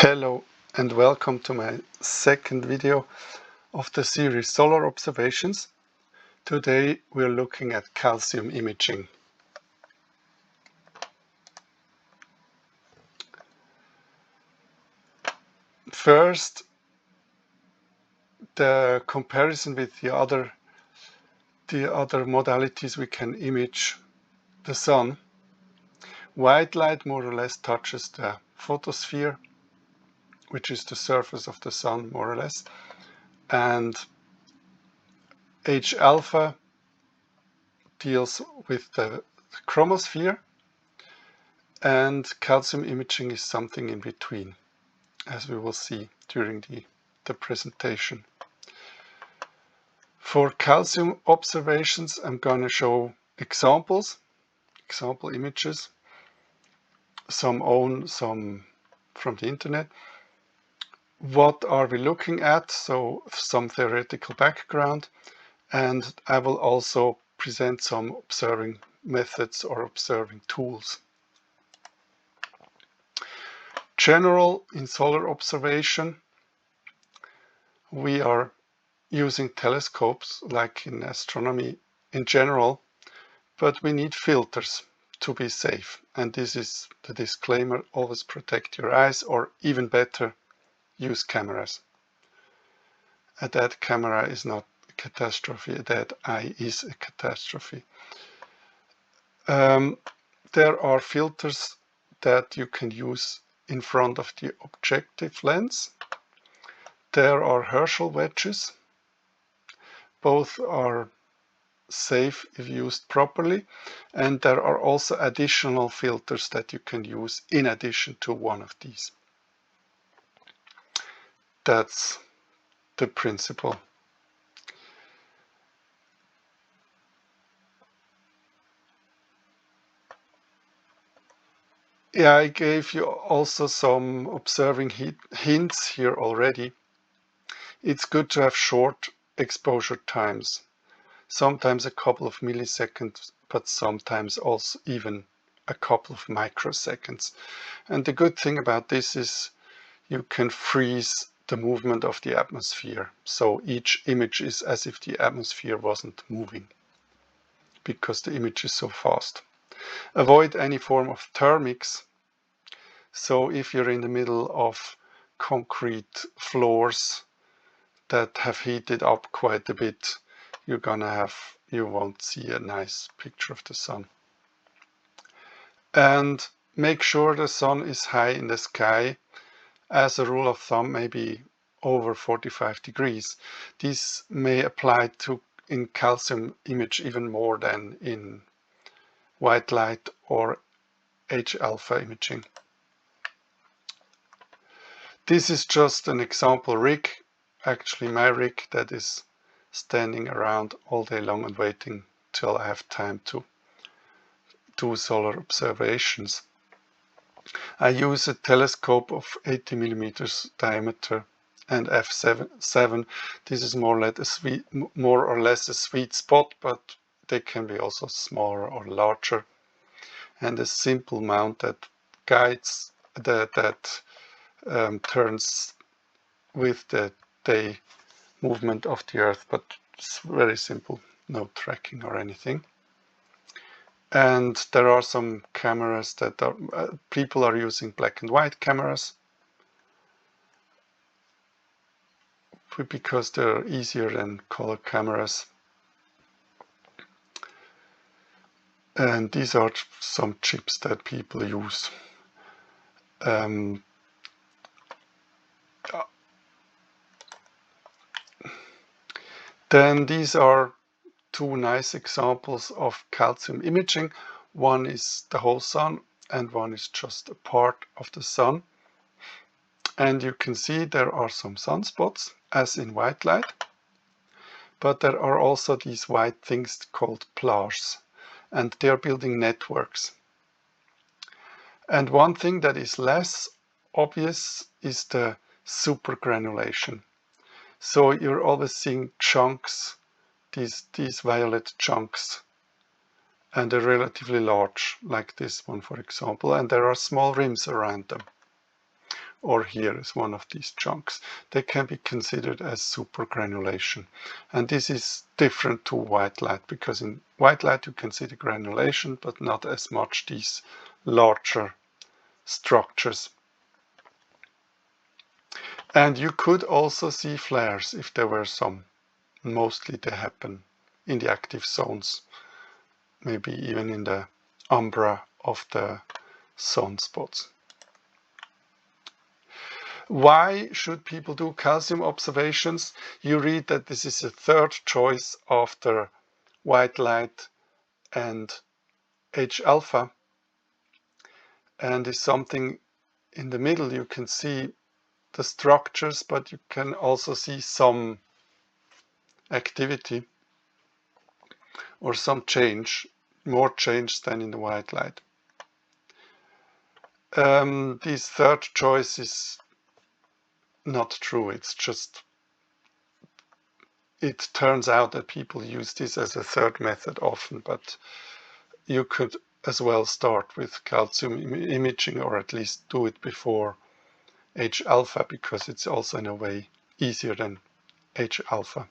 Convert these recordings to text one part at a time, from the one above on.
Hello and welcome to my second video of the series Solar Observations. Today we're looking at calcium imaging. First, the comparison with the other modalities we can image the sun. White light more or less touches the photosphere, which is the surface of the sun more or less, and H alpha deals with the chromosphere, and calcium imaging is something in between, as we will see during the presentation. For calcium observations, I'm going to show example images, some from the internet. What are we looking at? So some theoretical background, and I will also present some observing methods or observing tools. General in solar observation, we are using telescopes like in astronomy in general, but we need filters to be safe. And this is the disclaimer: always protect your eyes, or even better, use cameras. A dead camera is not a catastrophe, a dead eye is a catastrophe. There are filters that you can use in front of the objective lens. There are Herschel wedges. Both are safe if used properly, and there are also additional filters that you can use in addition to one of these. That's the principle. Yeah, I gave you also some observing hints here already. It's good to have short exposure times, sometimes a couple of milliseconds, but sometimes also even a couple of microseconds. And the good thing about this is you can freeze the movement of the atmosphere. So each image is as if the atmosphere wasn't moving, because the image is so fast. Avoid any form of thermics. So if you're in the middle of concrete floors that have heated up quite a bit, you won't see a nice picture of the sun. And make sure the sun is high in the sky. As a rule of thumb, maybe over 45 degrees. This may apply in calcium image even more than in white light or H alpha imaging. This is just an example rig, actually my rig, that is standing around all day long and waiting till I have time to do solar observations. I use a telescope of 80 millimeters diameter and f7. This is more or less a sweet spot, but they can be also smaller or larger. And a simple mount that guides that turns with the day movement of the Earth, but it's very simple, no tracking or anything. And there are some cameras that people are using black and white cameras because they're easier than color cameras. And these are some chips that people use. Then these are two nice examples of calcium imaging. One is the whole sun and one is just a part of the sun. And you can see there are some sunspots, as in white light. But there are also these white things called plages, and they are building networks. And one thing that is less obvious is the supergranulation. So you're always seeing chunks, these violet chunks, and they're relatively large, like this one for example, and there are small rims around them. or here is one of these chunks. They can be considered as supergranulation. And this is different to white light, because in white light you can see the granulation, but not as much these larger structures. And you could also see flares if there were some. Mostly they happen in the active zones, maybe even in the umbra of the sunspots. Why should people do calcium observations? You read that this is a third choice after white light and H-alpha, and is something in the middle. You can see the structures, but you can also see some activity or some change, more change than in the white light. This third choice is not true. It's just, it turns out that people use this as a third method often, but you could as well start with calcium imaging, or at least do it before H-alpha, because it's also in a way easier than H-alpha.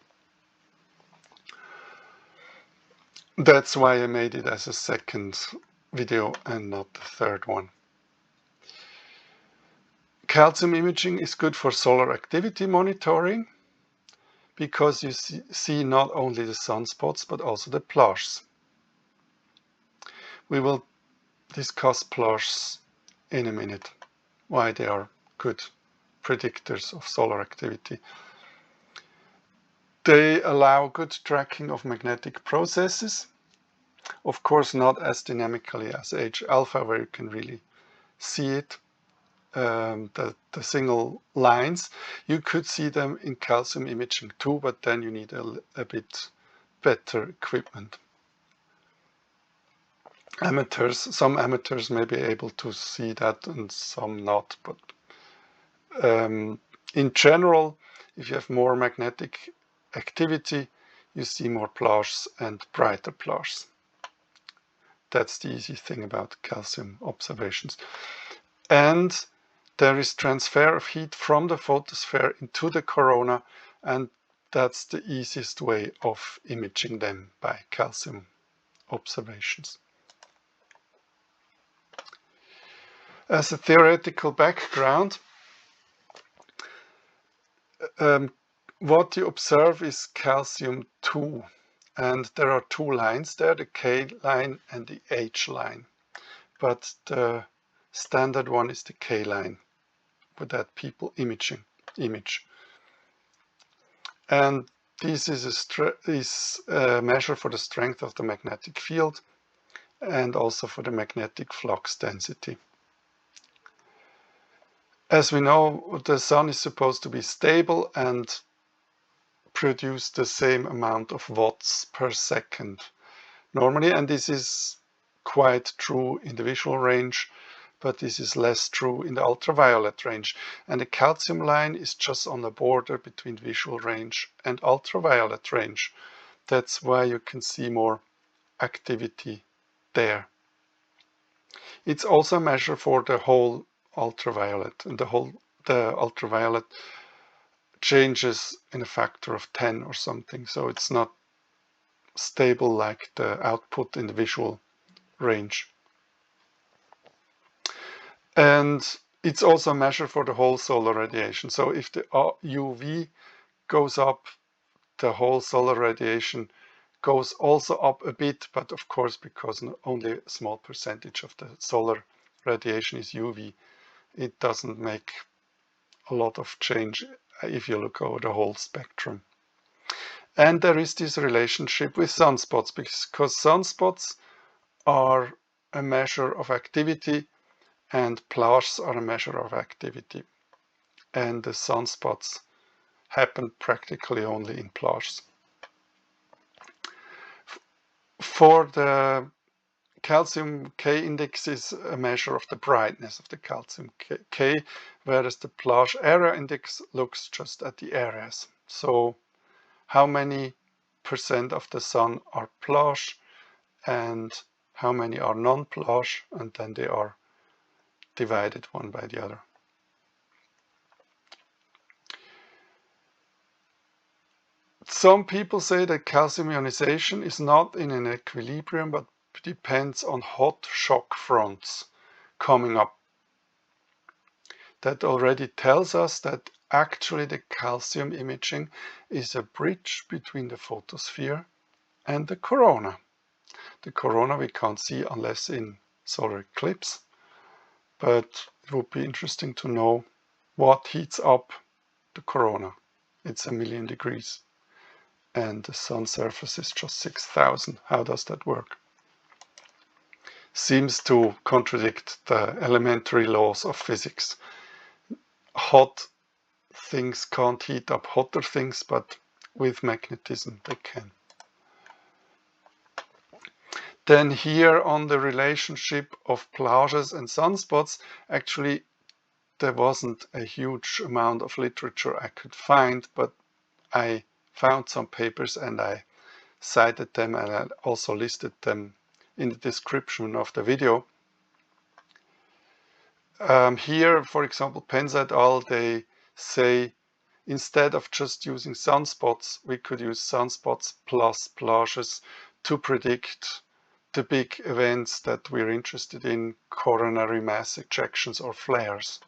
That's why I made it as a second video and not the third one. Calcium imaging is good for solar activity monitoring, because you see not only the sunspots but also the plages. We will discuss plages in a minute, why they are good predictors of solar activity. They allow good tracking of magnetic processes, of course not as dynamically as H-alpha, where you can really see it, the single lines. You could see them in calcium imaging too, but then you need a bit better equipment. Some amateurs may be able to see that and some not, but in general, if you have more magnetic activity, you see more plages and brighter plages. That's the easy thing about calcium observations. And there is transfer of heat from the photosphere into the corona, and that's the easiest way of imaging them, by calcium observations. As a theoretical background, what you observe is calcium 2, and there are two lines there, the K line and the H line, but the standard one is the K line, with that people image. And this is a measure for the strength of the magnetic field and also for the magnetic flux density. As we know, the sun is supposed to be stable and produce the same amount of watts per second normally, and this is quite true in the visual range, but this is less true in the ultraviolet range. And the calcium line is just on the border between visual range and ultraviolet range. That's why you can see more activity there. It's also a measure for the whole ultraviolet, and the ultraviolet changes in a factor of 10 or something, so it's not stable like the output in the visual range. And it's also a measure for the whole solar radiation. So if the UV goes up, the whole solar radiation goes also up a bit, but of course, because only a small percentage of the solar radiation is UV, it doesn't make a lot of change if you look over the whole spectrum. And there is this relationship with sunspots, because sunspots are a measure of activity and plages are a measure of activity. And the sunspots happen practically only in plages. For the calcium K index is a measure of the brightness of the calcium K, whereas the plage area index looks just at the areas. So how many % of the sun are plage and how many are non-plage, and then they are divided one by the other. Some people say that calcium ionization is not in an equilibrium but depends on hot shock fronts coming up. That already tells us that actually the calcium imaging is a bridge between the photosphere and the corona. The corona we can't see unless in solar eclipse, but it would be interesting to know what heats up the corona. It's 1,000,000 degrees and the sun surface is just 6,000. How does that work? Seems to contradict the elementary laws of physics. Hot things can't heat up hotter things, but with magnetism they can. Then here on the relationship of plages and sunspots, actually there wasn't a huge amount of literature I could find, but I found some papers and I cited them and I also listed them in the description of the video. Here, for example, Pence et al., they say instead of just using sunspots, we could use sunspots plus plages to predict the big events that we're interested in, coronary mass ejections or flares.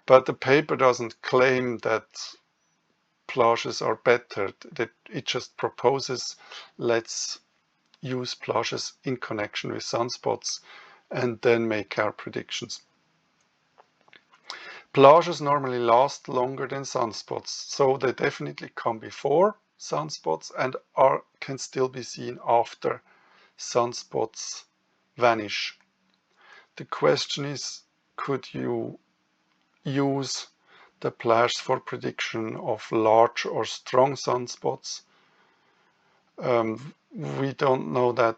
But the paper doesn't claim that plages are better. It just proposes let's use plages in connection with sunspots and then make our predictions. Plages normally last longer than sunspots, so they definitely come before sunspots and can still be seen after sunspots vanish. The question is, could you use the plages for prediction of large or strong sunspots? We don't know that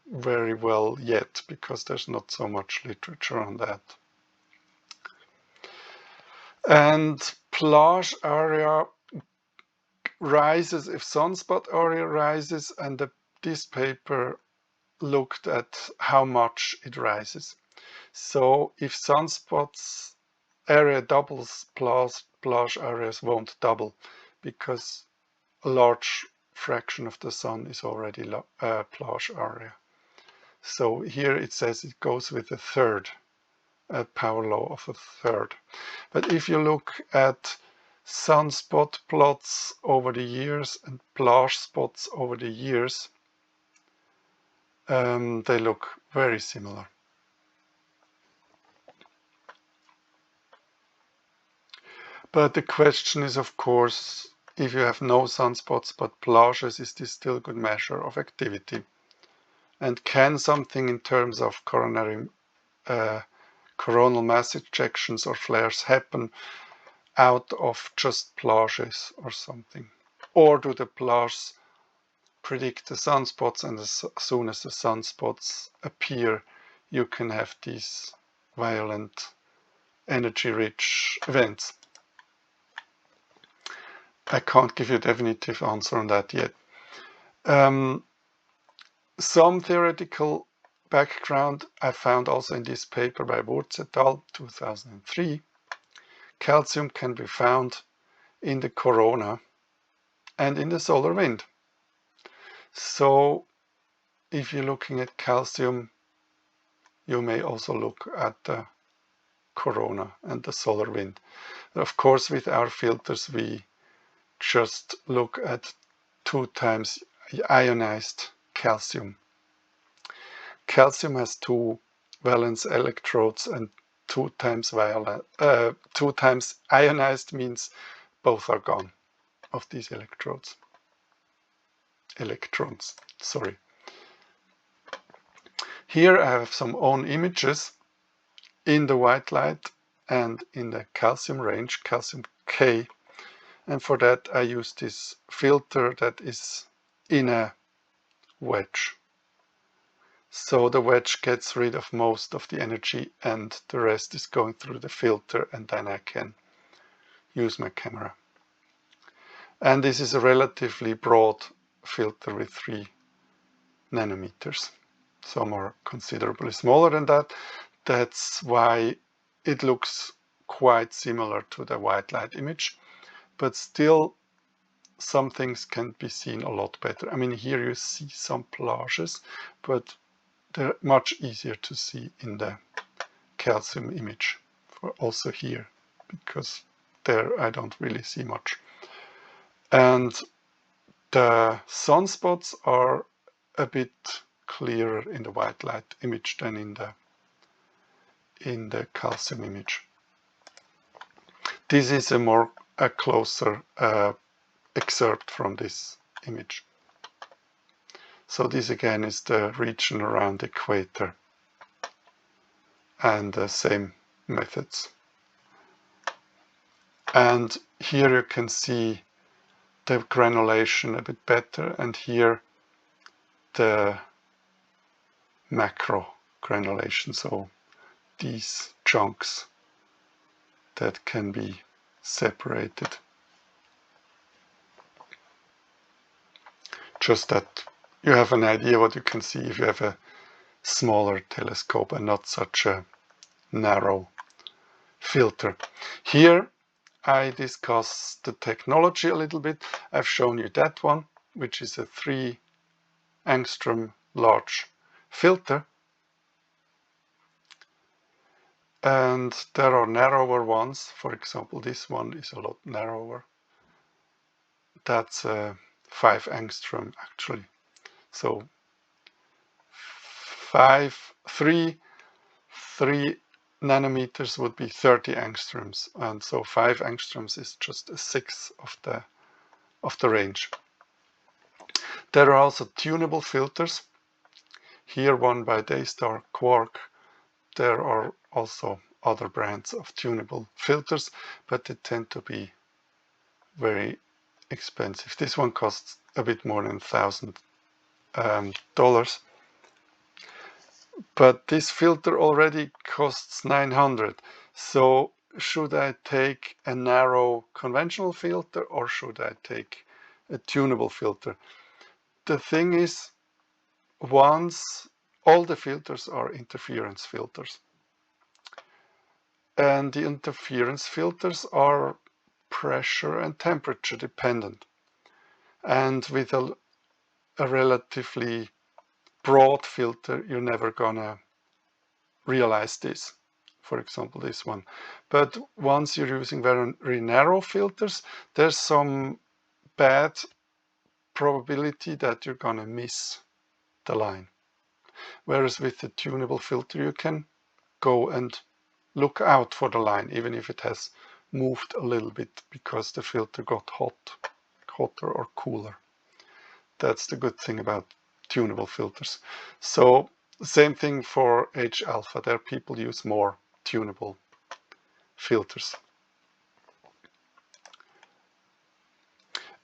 very well yet because there's not so much literature on that. And plage area rises if sunspot area rises, and this paper looked at how much it rises. So if sunspots area doubles, plage areas won't double because a large fraction of the sun is already plage area. So here it says it goes with a third, a power law of a third. But if you look at sunspot plots over the years and plage spots over the years, they look very similar. But the question is, of course, if you have no sunspots but plages, is this still a good measure of activity? And can something in terms of coronal mass ejections or flares happen out of just plages or something? Or do the plages predict the sunspots, and as soon as the sunspots appear, you can have these violent, energy-rich events? I can't give you a definitive answer on that yet. Some theoretical background I found also in this paper by Wurz et al. 2003. Calcium can be found in the corona and in the solar wind. So if you're looking at calcium, you may also look at the corona and the solar wind. Of course, with our filters, we just look at 2 times ionized calcium. Calcium has 2 valence electrodes and 2 times ionized means both are gone of these electrons. Sorry. Here I have some own images in the white light and in the calcium range, calcium K. And for that I use this filter that is in a wedge. So the wedge gets rid of most of the energy and the rest is going through the filter, and then I can use my camera. And this is a relatively broad filter with 3 nanometers. Some are considerably smaller than that. That's why it looks quite similar to the white light image. But still, some things can be seen a lot better. I mean, here you see some plages, but they're much easier to see in the calcium image, also here, because there I don't really see much. And the sunspots are a bit clearer in the white light image than in the calcium image. This is a closer excerpt from this image. So this again is the region around the equator, and the same methods. And here you can see the granulation a bit better, and here the macro granulation, so these chunks that can be separated. Just that you have an idea what you can see if you have a smaller telescope and not such a narrow filter. Here I discuss the technology a little bit. I've shown you that one, which is a 3 angstrom large filter. And there are narrower ones. For example, this one is a lot narrower. That's 5 angstrom actually. So 3 nanometers would be 30 angstroms, and so 5 angstroms is just a sixth of the range. There are also tunable filters. Here one by Daystar Quark. There are also other brands of tunable filters, but they tend to be very expensive. This one costs a bit more than $1,000. But this filter already costs $900. So should I take a narrow conventional filter or should I take a tunable filter? The thing is, once all the filters are interference filters. And the interference filters are pressure and temperature dependent. And with a relatively broad filter, you're never gonna realize this. For example, this one. But once you're using very narrow filters, there's some bad probability that you're gonna miss the line. Whereas with the tunable filter, you can go and look out for the line, even if it has moved a little bit because the filter got hotter or cooler. That's the good thing about tunable filters. So the same thing for H-alpha. There people use more tunable filters.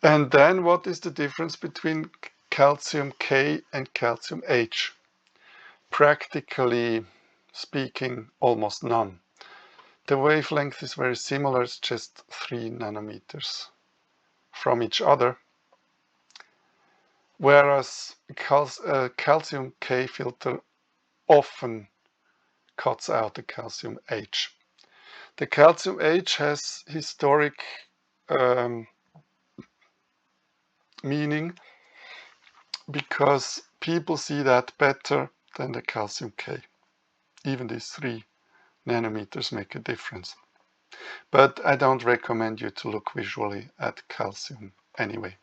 And then what is the difference between calcium K and calcium H? Practically speaking, almost none. The wavelength is very similar, it's just 3 nanometers from each other. Whereas calcium K filter often cuts out the calcium H. The calcium H has historic meaning because people see that better than the calcium K. Even these 3 nanometers make a difference. But I don't recommend you to look visually at calcium anyway.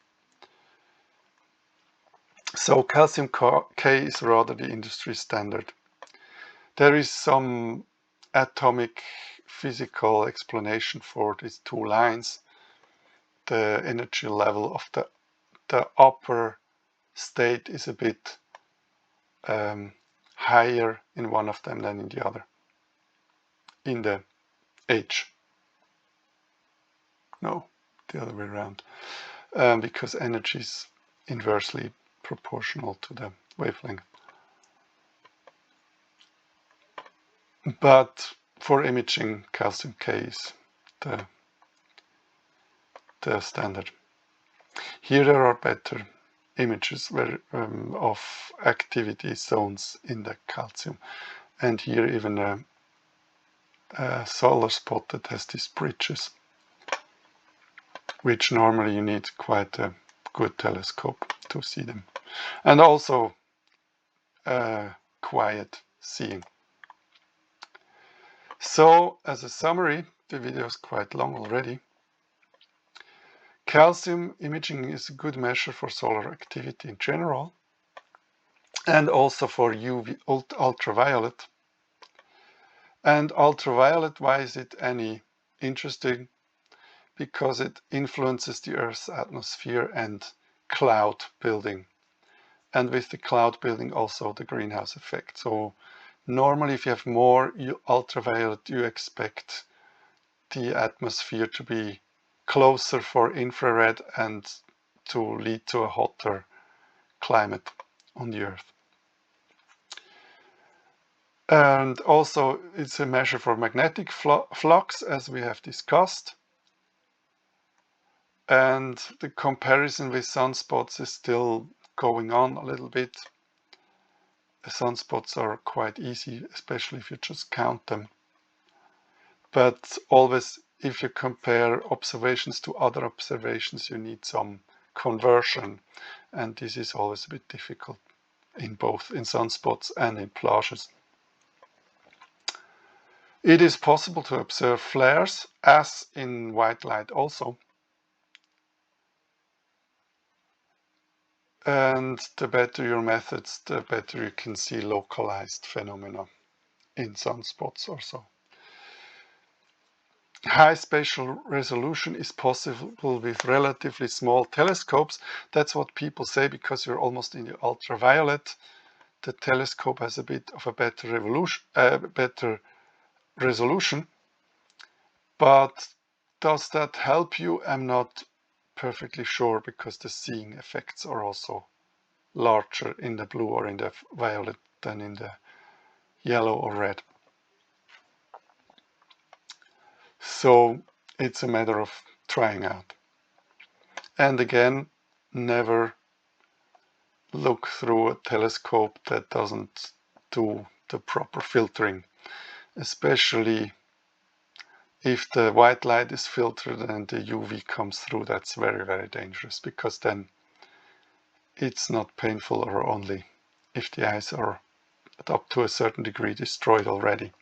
So calcium K is rather the industry standard. There is some atomic physical explanation for these 2 lines. The energy level of the upper state is a bit higher in one of them than in the other. In the H. No, the other way around. Because energy is inversely proportional to the wavelength. But for imaging, calcium K is the standard. Here there are better images of activity zones in the calcium. And here even a solar spot that has these bridges. which normally you need quite a good telescope to see them. And also quiet seeing. So, as a summary, the video is quite long already. Calcium imaging is a good measure for solar activity in general, and also for UV ultraviolet. And ultraviolet, why is it any interesting? Because it influences the Earth's atmosphere and cloud building. And with the cloud building also the greenhouse effect. So normally if you have more ultraviolet, you expect the atmosphere to be closer for infrared and to lead to a hotter climate on the Earth. And also it's a measure for magnetic flux, as we have discussed. And the comparison with sunspots is still going on a little bit. The sunspots are quite easy, especially if you just count them. But always, if you compare observations to other observations, you need some conversion. And this is always a bit difficult in both in sunspots and in plages. It is possible to observe flares, as in white light also. And the better your methods, the better you can see localized phenomena in sunspots also. High spatial resolution is possible with relatively small telescopes. That's what people say, because you're almost in the ultraviolet. The telescope has a bit of a better resolution. But does that help you? I'm not perfectly sure, because the seeing effects are also larger in the blue or in the violet than in the yellow or red. So it's a matter of trying out. And again, never look through a telescope that doesn't do the proper filtering, especially if the white light is filtered and the UV comes through. That's very, very dangerous, because then it's not painful, or only if the eyes are up to a certain degree destroyed already.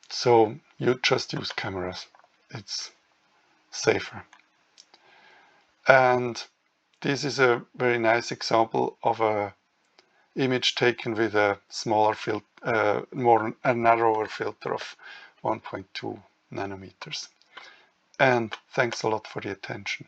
So you just use cameras. It's safer. And this is a very nice example of a image taken with a smaller filter, a narrower filter of 1.2 nanometers. And thanks a lot for the attention.